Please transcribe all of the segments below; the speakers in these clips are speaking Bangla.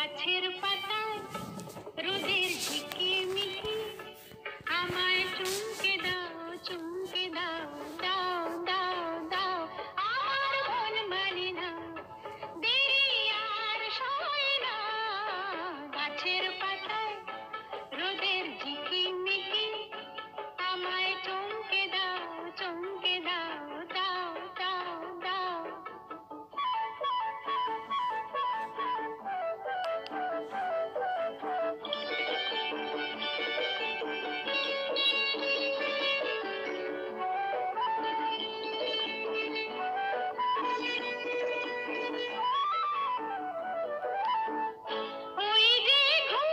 গাছের পাতায় রোদের ঝিকিমিকি আমায় চুমকে দাও, চুমকে দাও, দাও দাও দাও। আমার মন মানে না, দেরি আর সয় না। গাছের পাতায় রোদের ঝিকিমিকি আমায় চুমকে দাও, চুমকে দাও, দাও দাও দাও। ওই যে ঘুম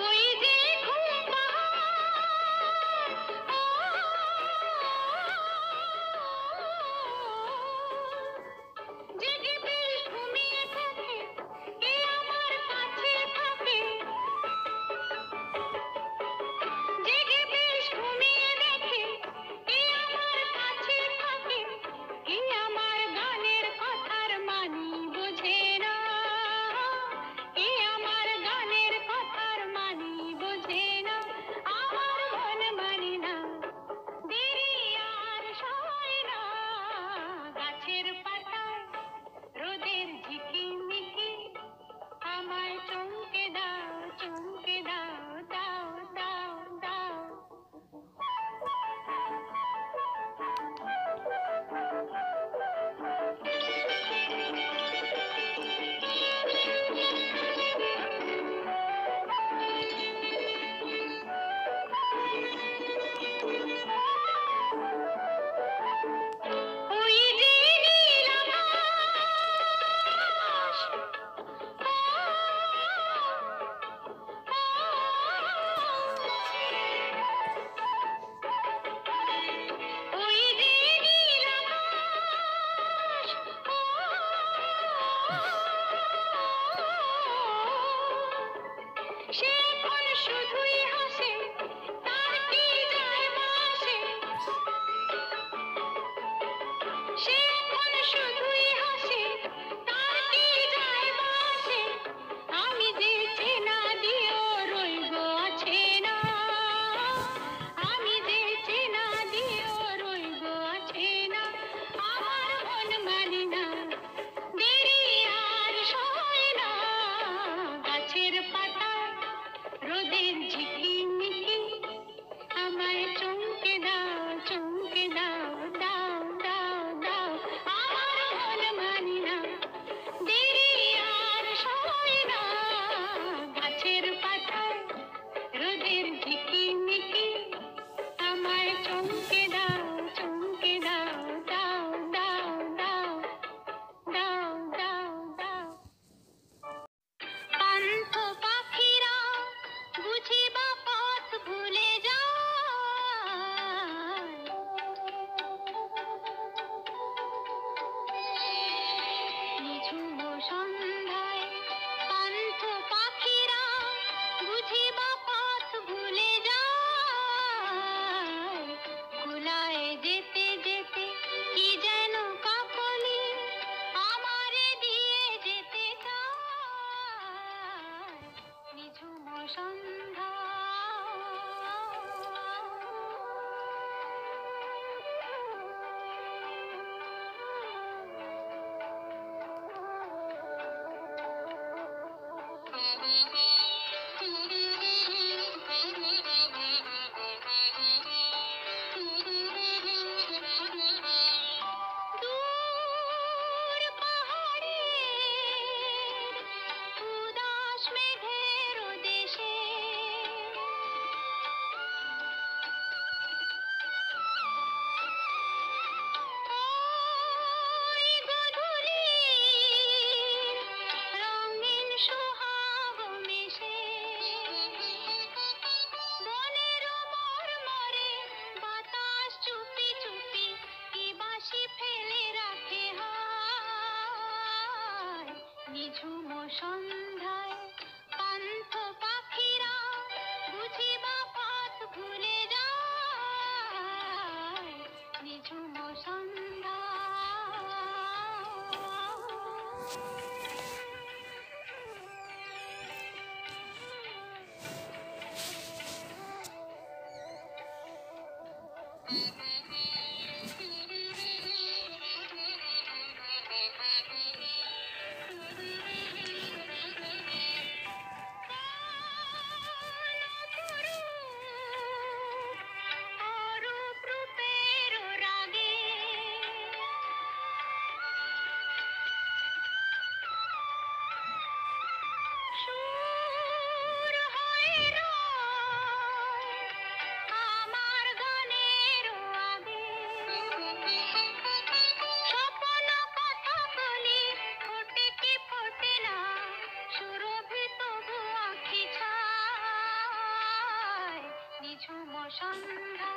ওই যে ঘুম জেগে বেশ ঘুমিয়ে থাকে, কে আমার কাছে থাকে। জেগে বেশ ঘুমিয়ে দেখে, কে আমার কাছে থাকে। কে আমার গানের কথার মানি বোঝে না, কে আমার গানের কথার মানি বোঝে না। আমার মন মানে না, দেরি আর সয় না। গাছের পাতায় রোদের ঝিকিমিকি আমায় চমকে দাও, চমকে দাও, দাও দাও দাও। ওই যে নীল আকাশ, ওই যে নীল আকাশ, সে এখন শুধুই হাসে, তার কি যায় আসে। সে এখন শুধুই হাসে, তার কি যায় আসে। আমি যে চেনা দিয়েও রইব আছে না, আমি যে চেনা দিয়েও রইব আছে না। আমার মন মানে না, দেরি আর সয় না। গাছের পাতায় রোদের ঝিকিমিকি আমায় চমকে দাও, চমকে দাও, দাও দাও দাও। আমার মন মানে না, দেরি আর সয় না। গাছের পাতায় রোদের ঝিকিমিকি আমায় চমকে দাও, চমকে দাও, দাও দাও দাও, দাও দাও দাও। পান্থ পাখিরা বুঝি বা সন্ধ্যা